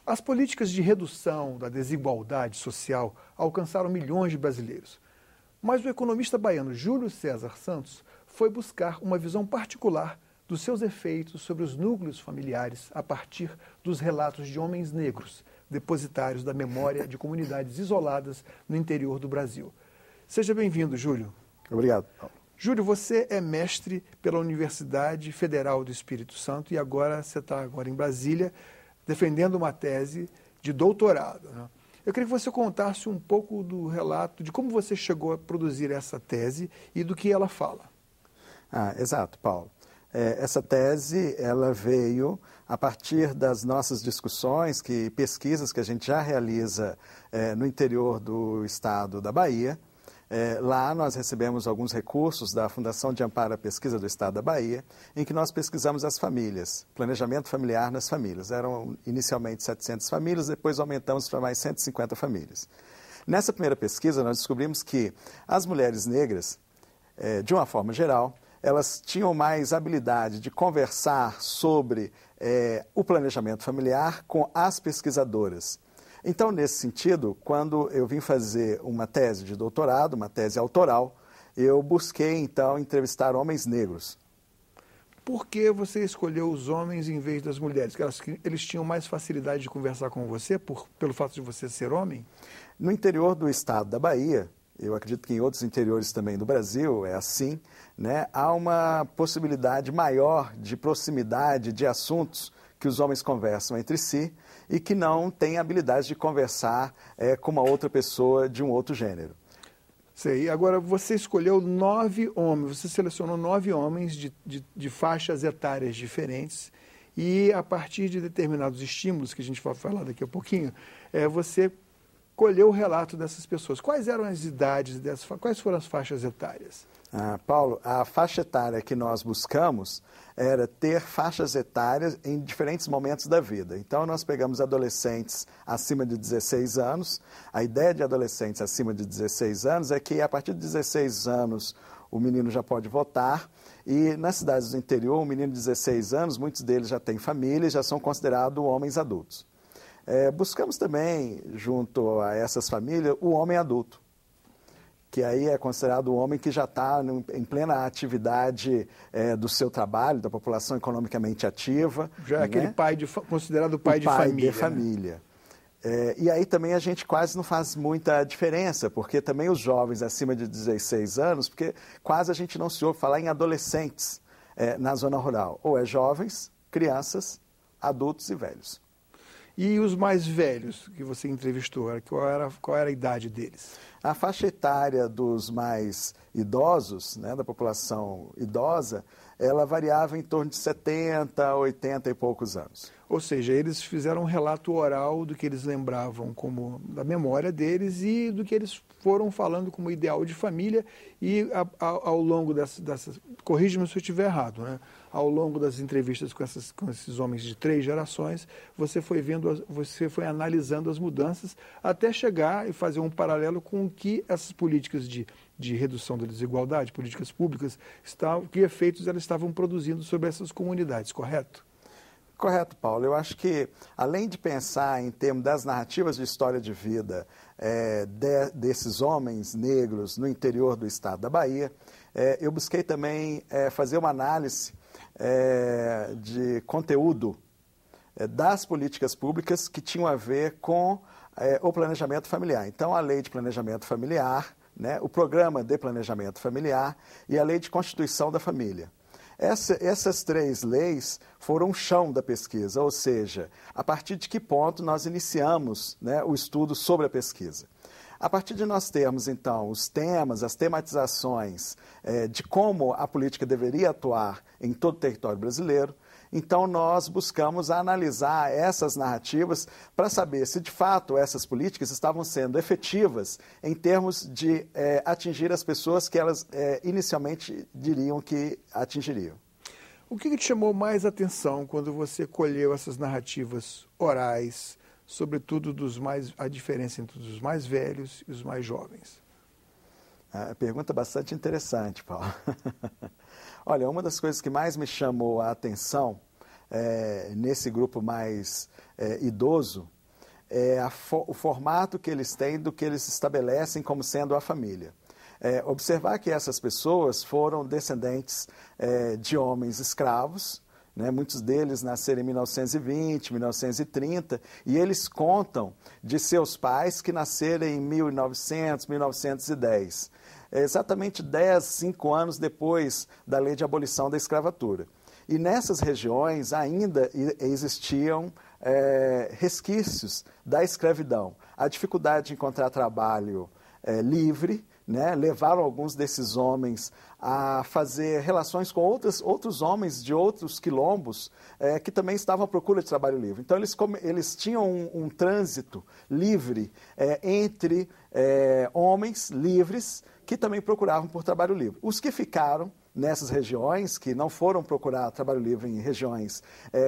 As políticas de redução da desigualdade social alcançaram milhões de brasileiros. Mas o economista baiano Júlio César Santos foi buscar uma visão particular dos seus efeitos sobre os núcleos familiares a partir dos relatos de homens negros, depositários da memória de comunidades isoladas no interior do Brasil. Seja bem-vindo, Júlio. Obrigado, Paulo. Júlio, você é mestre pela Universidade Federal do Espírito Santo e agora você está em Brasília defendendo uma tese de doutorado, né? Eu queria que você contasse um pouco do relato de como você chegou a produzir essa tese e do que ela fala. Exato, Paulo. Essa tese ela veio a partir das nossas discussões, pesquisas que a gente já realiza no interior do estado da Bahia. Lá nós recebemos alguns recursos da Fundação de Amparo à Pesquisa do Estado da Bahia, em que nós pesquisamos as famílias, planejamento familiar nas famílias. Eram inicialmente 700 famílias, depois aumentamos para mais 150 famílias. Nessa primeira pesquisa nós descobrimos que as mulheres negras, de uma forma geral, elas tinham mais habilidade de conversar sobre o planejamento familiar com as pesquisadoras. Então, nesse sentido, quando eu vim fazer uma tese de doutorado, uma tese autoral, eu busquei, então, entrevistar homens negros. Por que você escolheu os homens em vez das mulheres? Eles tinham mais facilidade de conversar com você pelo fato de você ser homem? No interior do estado da Bahia, eu acredito que em outros interiores também do Brasil é assim, né? Há uma possibilidade maior de proximidade de assuntos que os homens conversam entre si e que não têm habilidade de conversar com uma outra pessoa de um outro gênero. Sei. Agora, você escolheu 9 homens, você selecionou 9 homens de faixas etárias diferentes e, a partir de determinados estímulos, que a gente vai falar daqui a pouquinho, você colheu o relato dessas pessoas. Quais eram as idades dessas, quais foram as faixas etárias? Paulo, a faixa etária que nós buscamos era ter faixas etárias em diferentes momentos da vida. Então, nós pegamos adolescentes acima de 16 anos. A ideia de adolescentes acima de 16 anos é que, a partir de 16 anos, o menino já pode votar. E, nas cidades do interior, um menino de 16 anos, muitos deles já têm família e já são considerados homens adultos. Buscamos também, junto a essas famílias, o homem adulto, que aí é considerado o homem que já está em plena atividade do seu trabalho, da população economicamente ativa. Já é, né? Aquele considerado pai de família. E aí também a gente quase não faz muita diferença, porque também os jovens acima de 16 anos, porque quase a gente não se ouve falar em adolescentes na zona rural. Ou jovens, crianças, adultos e velhos. E os mais velhos que você entrevistou, qual era a idade deles? A faixa etária dos mais idosos, né, da população idosa, ela variava em torno de 70, 80 e poucos anos. Ou seja, eles fizeram um relato oral do que eles lembravam como da memória deles e do que eles foram falando como ideal de família e ao longo dessas corrija-me se eu estiver errado, né? Ao longo das entrevistas com esses homens de 3 gerações, você foi analisando as mudanças até chegar e fazer um paralelo com o que essas políticas de redução da desigualdade, políticas públicas, que efeitos elas estavam produzindo sobre essas comunidades, correto? Correto, Paulo. Eu acho que, além de pensar em termos das narrativas de história de vida desses homens negros no interior do estado da Bahia, eu busquei também fazer uma análise de conteúdo das políticas públicas que tinham a ver com o planejamento familiar. Então, a Lei de Planejamento Familiar, né, o Programa de Planejamento Familiar e a Lei de Constituição da Família. Essas 3 leis foram o chão da pesquisa, ou seja, a partir de que ponto nós iniciamos, né, o estudo sobre a pesquisa. A partir de nós termos, então, os temas, as tematizações de como a política deveria atuar em todo o território brasileiro, então nós buscamos analisar essas narrativas para saber se, de fato, essas políticas estavam sendo efetivas em termos de atingir as pessoas que elas inicialmente diriam que atingiriam. O que te chamou mais atenção quando você colheu essas narrativas orais, sobretudo a diferença entre os mais velhos e os mais jovens? A pergunta é bastante interessante, Paulo. Olha, uma das coisas que mais me chamou a atenção nesse grupo mais idoso o formato que eles têm do que eles estabelecem como sendo a família. Observar que essas pessoas foram descendentes de homens escravos, né? Muitos deles nasceram em 1920, 1930, e eles contam de seus pais que nasceram em 1900, 1910. Exatamente 5 anos depois da lei de abolição da escravatura. E nessas regiões ainda existiam resquícios da escravidão. A dificuldade de encontrar trabalho livre, né, levaram alguns desses homens a fazer relações com outros homens de outros quilombos que também estavam à procura de trabalho livre. Então, eles tinham um trânsito livre entre homens livres que também procuravam por trabalho livre. Os que ficaram nessas regiões, que não foram procurar trabalho livre em regiões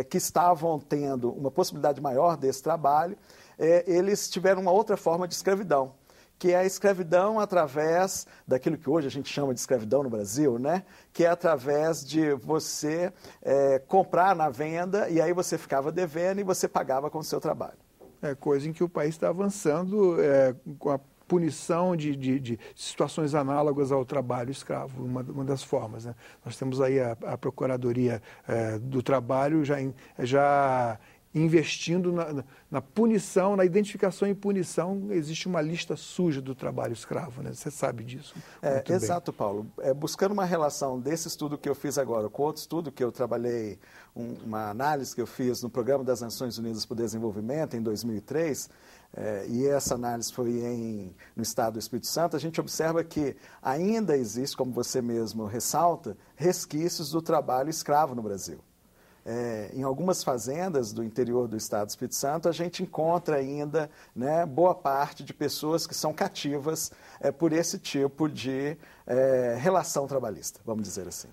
que estavam tendo uma possibilidade maior desse trabalho, eles tiveram uma outra forma de escravidão, que é a escravidão através daquilo que hoje a gente chama de escravidão no Brasil, né? Que é através de você comprar na venda e aí você ficava devendo e você pagava com o seu trabalho. Coisa em que o país está avançando com a punição de situações análogas ao trabalho escravo, uma das formas, né? Nós temos aí a Procuradoria do Trabalho já investindo na punição, na identificação e punição. Existe uma lista suja do trabalho escravo, né? Você sabe disso muito exato, bem. Paulo. Buscando uma relação desse estudo que eu fiz agora com outro estudo que eu trabalhei, uma análise que eu fiz no Programa das Nações Unidas para o Desenvolvimento em 2003, e essa análise foi no estado do Espírito Santo, a gente observa que ainda existe, como você mesmo ressalta, resquícios do trabalho escravo no Brasil. Em algumas fazendas do interior do estado do Espírito Santo, a gente encontra ainda, né, boa parte de pessoas que são cativas por esse tipo de relação trabalhista, vamos dizer assim.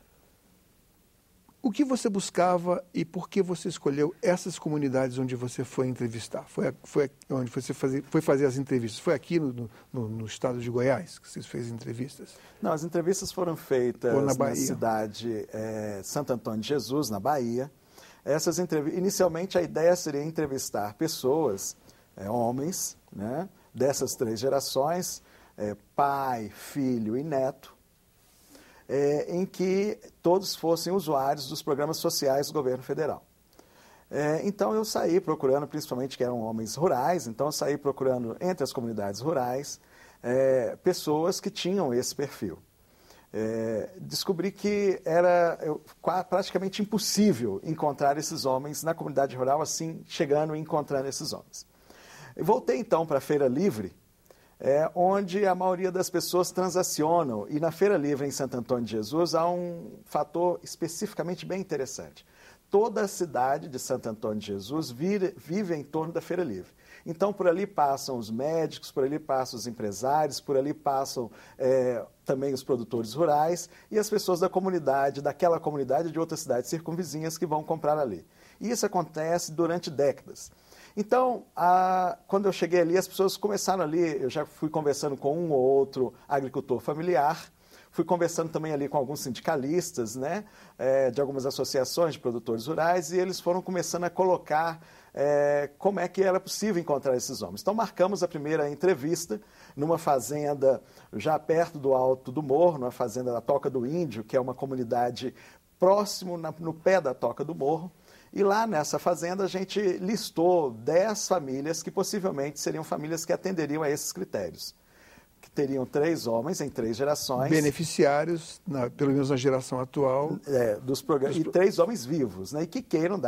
O que você buscava e por que você escolheu essas comunidades onde você foi entrevistar? Foi onde você foi fazer as entrevistas? Foi aqui no estado de Goiás que você fez entrevistas? Não, as entrevistas foram feitas na cidade Santo Antônio de Jesus, na Bahia. Inicialmente a ideia seria entrevistar pessoas, homens, né, dessas 3 gerações, pai, filho e neto, em que todos fossem usuários dos programas sociais do governo federal. Então eu saí procurando, principalmente que eram homens rurais, então eu saí procurando entre as comunidades rurais pessoas que tinham esse perfil. Descobri que era praticamente impossível encontrar esses homens na comunidade rural, assim, chegando e encontrando esses homens. Voltei então para a Feira Livre, onde a maioria das pessoas transacionam, e na Feira Livre em Santo Antônio de Jesus há um fator especificamente bem interessante. Toda a cidade de Santo Antônio de Jesus vive em torno da Feira Livre. Então, por ali passam os médicos, por ali passam os empresários, por ali passam também os produtores rurais e as pessoas daquela comunidade de outras cidades circunvizinhas que vão comprar ali. E isso acontece durante décadas. Então, quando eu cheguei ali, as pessoas começaram ali, eu já fui conversando com um ou outro agricultor familiar, fui conversando também ali com alguns sindicalistas, né, de algumas associações de produtores rurais, e eles foram começando a colocar como é que era possível encontrar esses homens. Então, marcamos a primeira entrevista numa fazenda já perto do Alto do Morro, numa fazenda da Toca do Índio, que é uma comunidade próximo, no pé da Toca do Morro. E lá nessa fazenda a gente listou 10 famílias que possivelmente seriam famílias que atenderiam a esses critérios. Que teriam 3 homens em 3 gerações. Beneficiários, pelo menos na geração atual. Dos programas, e 3 homens vivos, né, e que queiram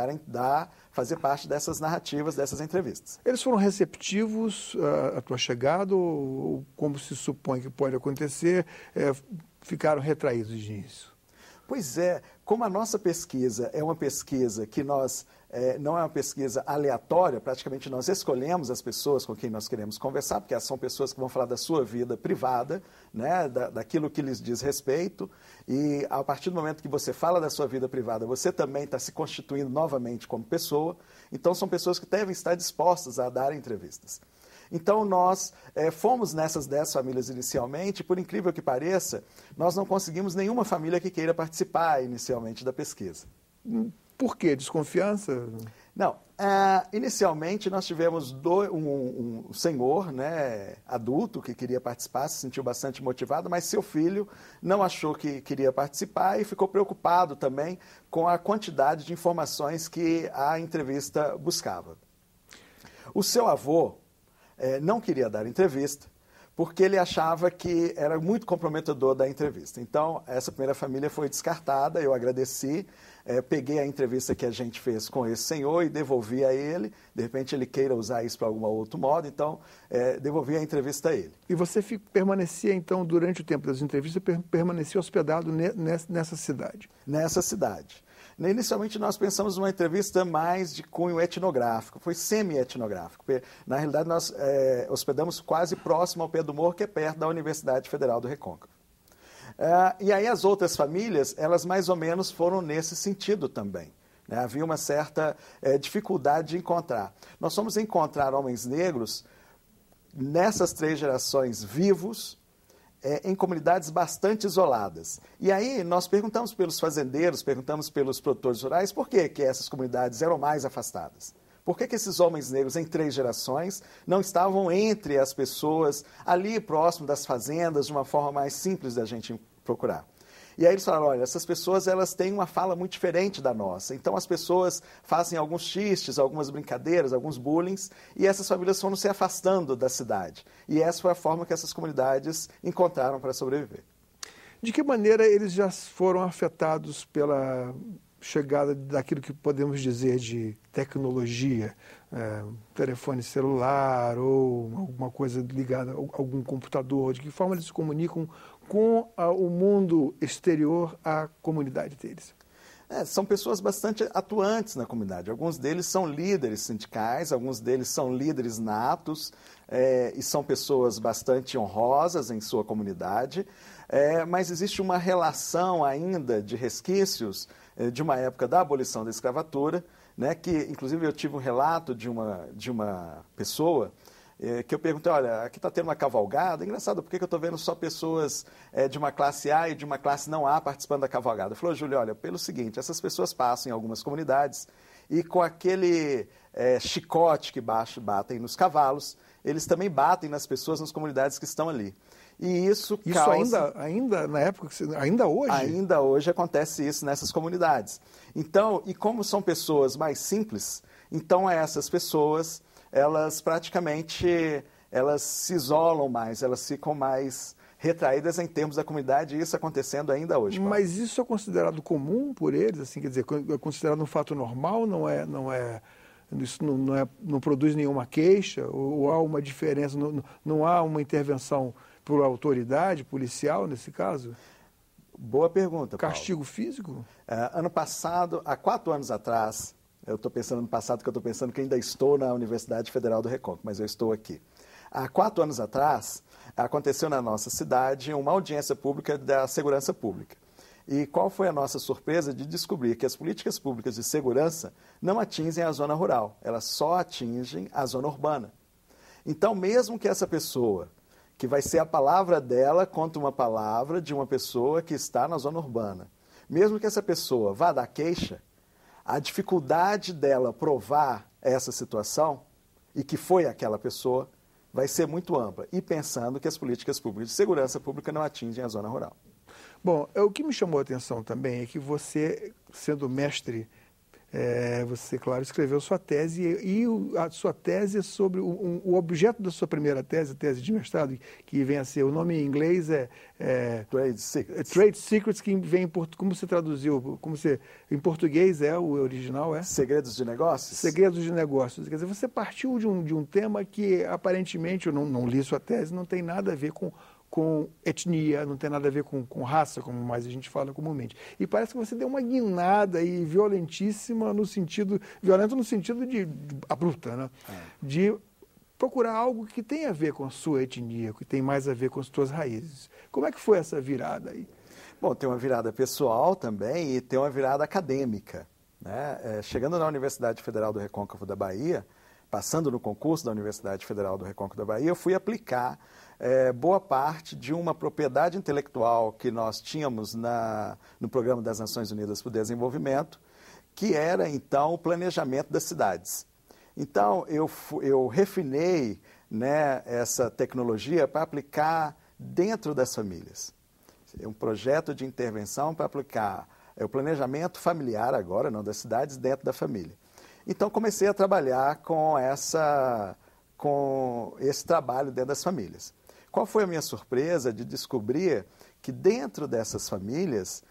fazer parte dessas narrativas, dessas entrevistas. Eles foram receptivos à tua chegada ou como se supõe que pode acontecer, ficaram retraídos disso? Pois como a nossa pesquisa é uma pesquisa que não é uma pesquisa aleatória, praticamente nós escolhemos as pessoas com quem nós queremos conversar, porque são pessoas que vão falar da sua vida privada, né, daquilo que lhes diz respeito, e a partir do momento que você fala da sua vida privada, você também está se constituindo novamente como pessoa, então são pessoas que devem estar dispostas a dar entrevistas. Então, nós fomos nessas 10 famílias inicialmente, por incrível que pareça, nós não conseguimos nenhuma família que queira participar inicialmente da pesquisa. Por quê? Desconfiança? Não, Inicialmente, nós tivemos um senhor, né, adulto que queria participar, se sentiu bastante motivado, mas seu filho não achou que queria participar e ficou preocupado também com a quantidade de informações que a entrevista buscava. O seu avô não queria dar entrevista, porque ele achava que era muito comprometedor da entrevista. Então, essa primeira família foi descartada, eu agradeci, peguei a entrevista que a gente fez com esse senhor e devolvi a ele, de repente ele queira usar isso para algum outro modo, então devolvi a entrevista a ele. E você permanecia, então, durante o tempo das entrevistas, permanecia hospedado nessa cidade? Nessa cidade. Inicialmente, nós pensamos numa entrevista mais de cunho etnográfico, foi semi-etnográfico. Na realidade, nós hospedamos quase próximo ao Pedro Morro, que é perto da Universidade Federal do Recôncavo. E aí as outras famílias, elas mais ou menos foram nesse sentido também. Né? Havia uma certa dificuldade de encontrar. Nós fomos encontrar homens negros nessas 3 gerações vivos, em comunidades bastante isoladas. E aí nós perguntamos pelos fazendeiros, perguntamos pelos produtores rurais, por que essas comunidades eram mais afastadas? Por que esses homens negros, em 3 gerações, não estavam entre as pessoas, ali próximo das fazendas, de uma forma mais simples da gente procurar? E aí eles falaram, olha, essas pessoas elas têm uma fala muito diferente da nossa. Então as pessoas fazem alguns xistes, algumas brincadeiras, alguns bullying, e essas famílias foram se afastando da cidade. E essa foi a forma que essas comunidades encontraram para sobreviver. De que maneira eles já foram afetados pela chegada daquilo que podemos dizer de tecnologia, telefone celular ou alguma coisa ligada a algum computador? De que forma eles se comunicam com o mundo exterior à comunidade deles? São pessoas bastante atuantes na comunidade. Alguns deles são líderes sindicais, alguns deles são líderes natos e são pessoas bastante honrosas em sua comunidade, mas existe uma relação ainda de resquícios de uma época da abolição da escravatura, né, que inclusive eu tive um relato de uma pessoa que eu perguntei, olha, aqui está tendo uma cavalgada, engraçado, por que eu estou vendo só pessoas de uma classe A e de uma classe não A participando da cavalgada? Ele falou, Júlio, olha, pelo seguinte, essas pessoas passam em algumas comunidades e com aquele chicote que batem nos cavalos, eles também batem nas pessoas nas comunidades que estão ali. E isso causa... ainda na época, ainda hoje? Ainda hoje acontece isso nessas comunidades. Então, e como são pessoas mais simples, então essas pessoas... elas praticamente se isolam mais, elas ficam mais retraídas em termos da comunidade, e isso acontecendo ainda hoje. Paulo. Mas isso é considerado comum por eles? Assim, quer dizer, é considerado um fato normal? Isso não produz nenhuma queixa? Ou há uma diferença? Não há uma intervenção por autoridade policial nesse caso? Boa pergunta, Paulo. Castigo físico? Ano passado, há 4 anos atrás... Eu estou pensando no passado, que eu estou pensando que ainda estou na Universidade Federal do Recôncavo, mas eu estou aqui. Há 4 anos atrás, aconteceu na nossa cidade uma audiência pública da segurança pública. E qual foi a nossa surpresa de descobrir que as políticas públicas de segurança não atingem a zona rural, elas só atingem a zona urbana. Então, mesmo que essa pessoa, que vai ser a palavra dela contra uma palavra de uma pessoa que está na zona urbana, mesmo que essa pessoa vá dar queixa, a dificuldade dela provar essa situação, e que foi aquela pessoa, vai ser muito ampla. E pensando que as políticas públicas de segurança pública não atingem a zona rural. Bom, o que me chamou a atenção também é que você, sendo mestre, você, claro, escreveu sua tese, e a sua tese é sobre o objeto da sua primeira tese, tese de mestrado, que vem a ser, o nome em inglês Trade Secrets. Trade Secrets, que vem como você traduziu, em português o original é? Segredos de negócios? Segredos de negócios. Quer dizer, você partiu de um tema que, aparentemente, eu não li sua tese, não tem nada a ver com etnia, não tem nada a ver com raça, como mais a gente fala comumente. E parece que você deu uma guinada aí violentíssima violento no sentido de abrupta, né? De procurar algo que tem a ver com a sua etnia, que tem mais a ver com as suas raízes. Como é que foi essa virada aí? Bom, tem uma virada pessoal também e tem uma virada acadêmica, né? Chegando na Universidade Federal do Recôncavo da Bahia, passando no concurso da Universidade Federal do Recôncavo da Bahia, eu fui aplicar boa parte de uma propriedade intelectual que nós tínhamos no Programa das Nações Unidas para o Desenvolvimento, que era, então, o planejamento das cidades. Então, eu refinei, né, essa tecnologia para aplicar dentro das famílias. É um projeto de intervenção para aplicar o planejamento familiar agora, não das cidades, dentro da família. Então, comecei a trabalhar com esse trabalho dentro das famílias. Qual foi a minha surpresa de descobrir que dentro dessas famílias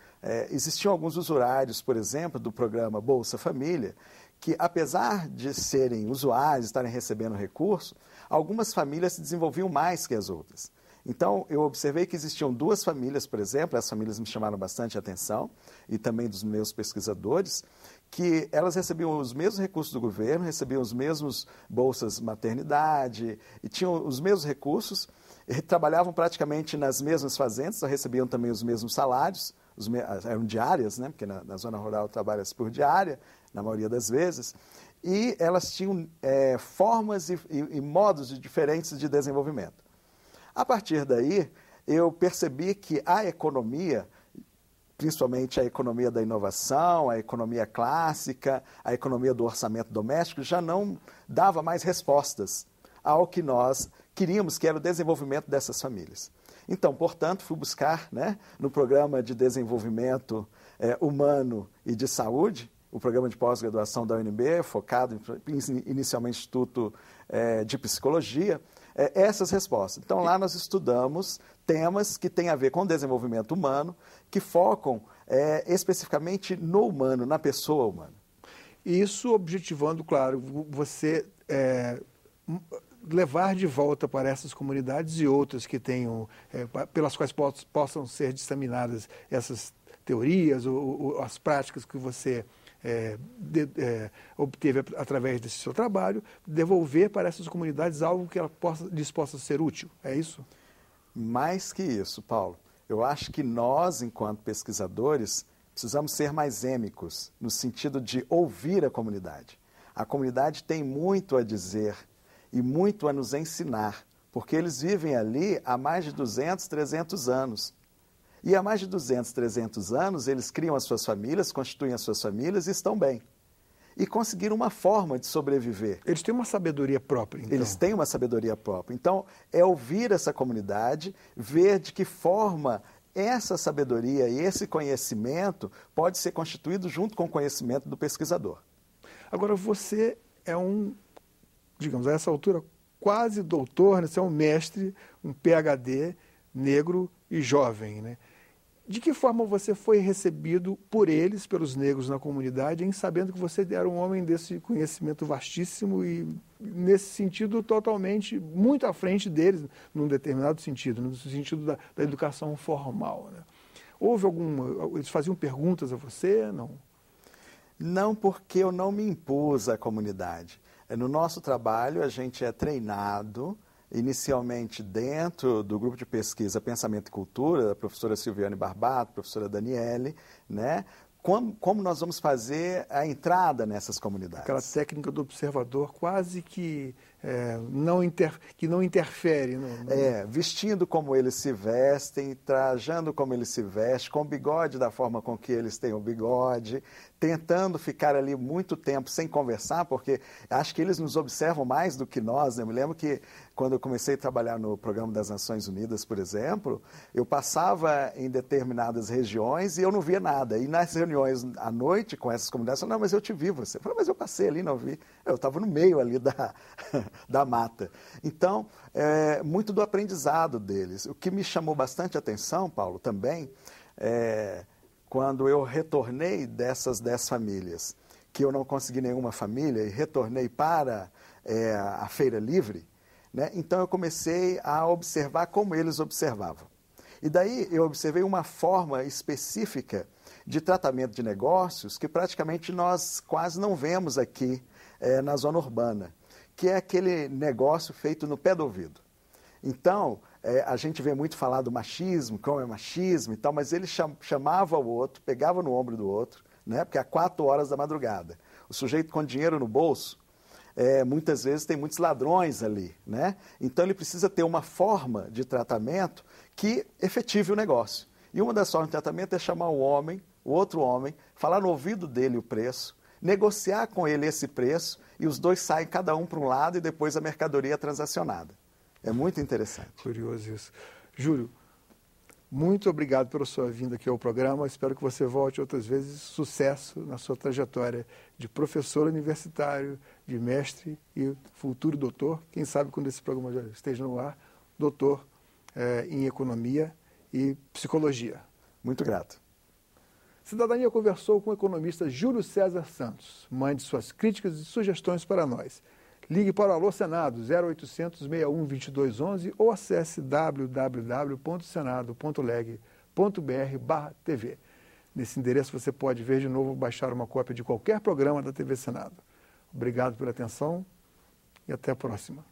existiam alguns usuários, por exemplo, do programa Bolsa Família, que apesar de serem usuários, estarem recebendo recurso, algumas famílias se desenvolviam mais que as outras. Então, eu observei que existiam duas famílias, por exemplo, as famílias me chamaram bastante atenção, e também dos meus pesquisadores, que elas recebiam os mesmos recursos do governo, recebiam os mesmos bolsas maternidade, e tinham os mesmos recursos, e trabalhavam praticamente nas mesmas fazendas, recebiam também os mesmos salários, eram diárias, né? Porque na zona rural trabalha-se por diária, na maioria das vezes, e elas tinham formas e modos diferentes de desenvolvimento. A partir daí, eu percebi que a economia, principalmente a economia da inovação, a economia clássica, a economia do orçamento doméstico, já não dava mais respostas ao que nós queríamos, que era o desenvolvimento dessas famílias. Então, portanto, fui buscar, né, no Programa de Desenvolvimento Humano e de Saúde, o programa de pós-graduação da UNB, focado inicialmente no Instituto de Psicologia, essas respostas. Então, lá nós estudamos temas que têm a ver com o desenvolvimento humano, que focam especificamente no humano, na pessoa humana. Isso objetivando, claro, você levar de volta para essas comunidades e outras que tenham, pelas quais possam ser disseminadas essas teorias ou as práticas que você obteve através desse seu trabalho, devolver para essas comunidades algo que lhes possa ser útil. É isso? Mais que isso, Paulo. Eu acho que nós, enquanto pesquisadores, precisamos ser mais êmicos, no sentido de ouvir a comunidade. A comunidade tem muito a dizer e muito a nos ensinar, porque eles vivem ali há mais de 200, 300 anos. E há mais de 200, 300 anos, eles criam as suas famílias, constituem as suas famílias e estão bem. E conseguiram uma forma de sobreviver. Eles têm uma sabedoria própria, então. Eles têm uma sabedoria própria. Então, é ouvir essa comunidade, ver de que forma essa sabedoria e esse conhecimento pode ser constituído junto com o conhecimento do pesquisador. Agora, você é digamos, a essa altura, quase doutor, né? Você é um mestre, um PhD, negro e jovem, né? De que forma você foi recebido por eles, pelos negros na comunidade, em sabendo que você era um homem desse conhecimento vastíssimo e, nesse sentido, totalmente, muito à frente deles, num determinado sentido, no sentido da educação formal, né? Houve eles faziam perguntas a você? Não? Não, porque eu não me impus à comunidade. No nosso trabalho, a gente é treinado inicialmente dentro do grupo de pesquisa Pensamento e Cultura, da professora Silviane Barbato, professora Daniele, né? Como nós vamos fazer a entrada nessas comunidades. Aquela técnica do observador quase que não interfere. Vestindo como eles se vestem, trajando como eles se vestem, com o bigode da forma com que eles têm o bigode, tentando ficar ali muito tempo sem conversar, porque acho que eles nos observam mais do que nós, né? Eu me lembro que quando eu comecei a trabalhar no Programa das Nações Unidas, por exemplo, eu passava em determinadas regiões e eu não via nada. E nas reuniões à noite com essas comunidades, eu falava, não, mas eu te vi você. Eu falei, mas eu passei ali, não vi. Eu estava no meio ali da mata. Então, muito do aprendizado deles. O que me chamou bastante atenção, Paulo, também, quando eu retornei dessas 10 famílias, que eu não consegui nenhuma família, e retornei para a Feira Livre, né? Então eu comecei a observar como eles observavam. E daí eu observei uma forma específica de tratamento de negócios que praticamente nós quase não vemos aqui na zona urbana, que é aquele negócio feito no pé do ouvido. Então, a gente vê muito falar do machismo, como é machismo e tal, mas ele chamava o outro, pegava no ombro do outro, né? Porque é 4 horas da madrugada. O sujeito com dinheiro no bolso, muitas vezes tem muitos ladrões ali, né? Então ele precisa ter uma forma de tratamento que efetive o negócio. E uma das formas de tratamento é chamar o outro homem, falar no ouvido dele o preço, negociar com ele esse preço e os dois saem cada um para um lado e depois a mercadoria é transacionada. É muito interessante. Curioso isso. Júlio, muito obrigado pela sua vinda aqui ao programa. Espero que você volte outras vezes. Sucesso na sua trajetória de professor universitário, de mestre e futuro doutor. Quem sabe quando esse programa já esteja no ar, doutor em economia e psicologia. Muito grato. Cidadania conversou com o economista Júlio César Santos. Mande suas críticas e sugestões para nós. Ligue para o Alô Senado 0800 61 2211 ou acesse www.senado.leg.br/TV. Nesse endereço você pode ver de novo ou baixar uma cópia de qualquer programa da TV Senado. Obrigado pela atenção e até a próxima.